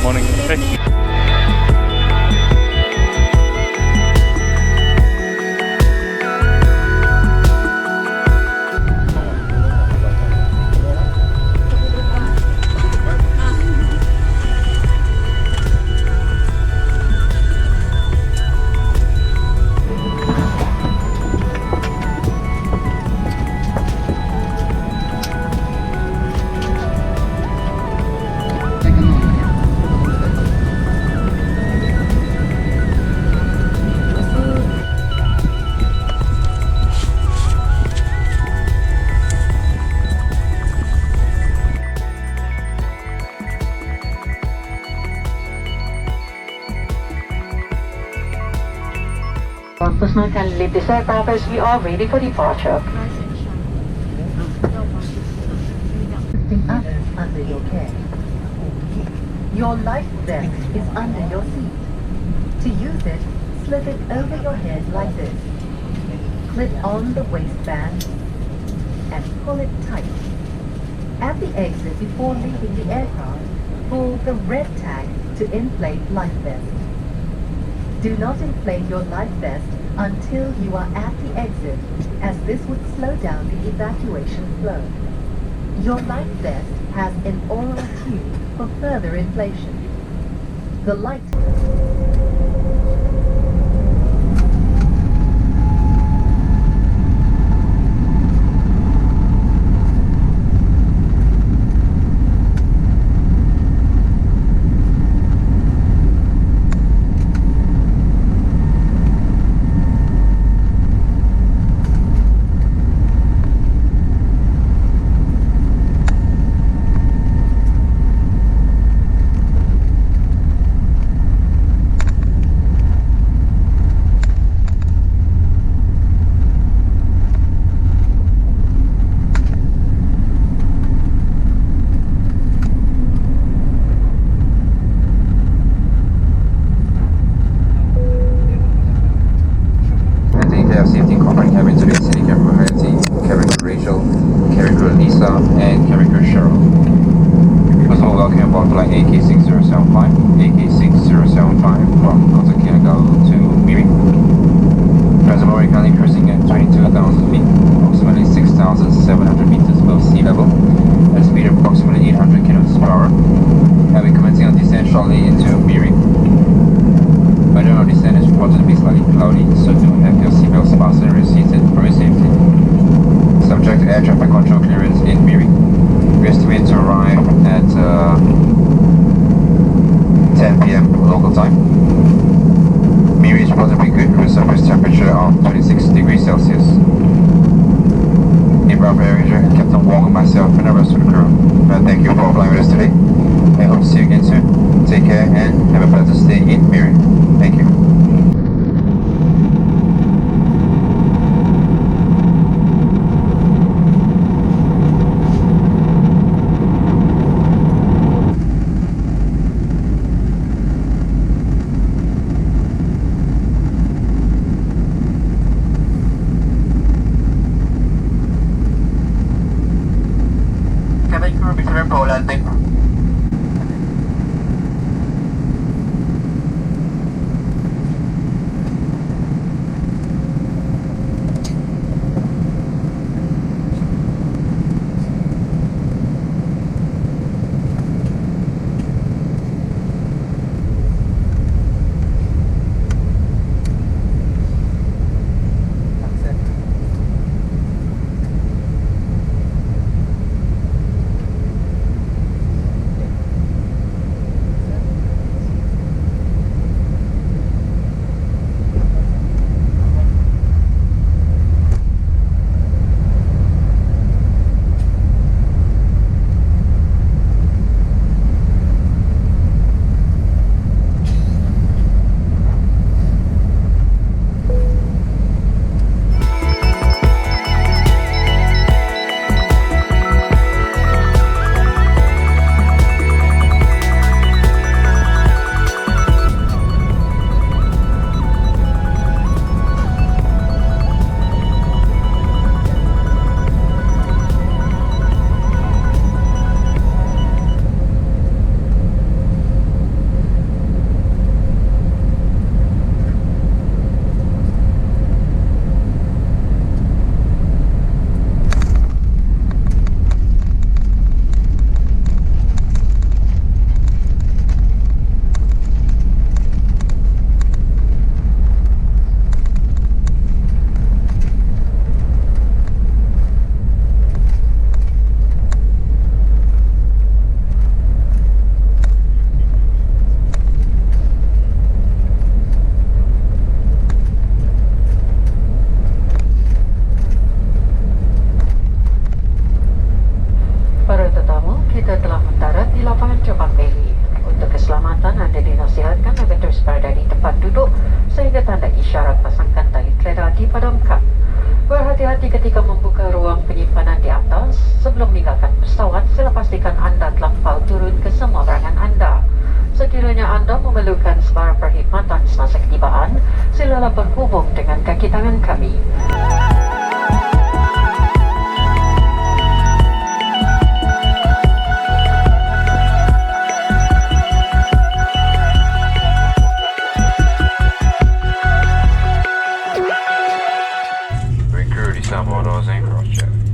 Morning. Hey. Personal can leave this aircraft as we are ready for departure. Lifting up under your care. Your life vest is under your seat. To use it, slip it over your head like this. Clip on the waistband and pull it tight. At the exit before leaving the aircraft, pull the red tag to inflate life vest. Do not inflate your life vest until you are at the exit, as this would slow down the evacuation flow. Your life vest has an oral tube for further inflation. The light... and cabin crew Cheryl. First of all, welcome aboard flight AK6075, AK6075 from Kota Kinabalu to Miri. Transitory currently cruising at 22,000 feet, approximately 6,700 meters above sea level, at a speed of approximately 800 kilometers per hour. And we're commencing on descent shortly into Miri. Weather on descent is reported to be slightly cloudy, so do have your seatbelts fastened and reseated for your safety. Subject to air traffic control clearance in Miri. We estimate to arrive at 10 p.m. local time. Miri is reported to be good with surface temperature of 26 degrees Celsius. In Bravo AirAsia, Captain Wong and myself and the rest of the crew, thank you for flying with us today. I hope to see you again soon. Take care and have a pleasant stay in Miri. Thank you. Cabin crew, prepare for landing. kita telah mendarat di lapangan terbang Miri. Untuk keselamatan, anda dinasihatkan agar terus berada di tempat duduk sehingga tanda isyarat pasangkan tali kereta dipadamkan. Berhati-hati ketika membuka ruang penyimpanan di atas. Sebelum meninggalkan pesawat, sila pastikan anda terlampau turun ke semua barangan anda. Sekiranya anda memerlukan sebarang perkhidmatan semasa ketibaan, silalah berhubung dengan kaki tangan kami. Security Sabah aircraft jet.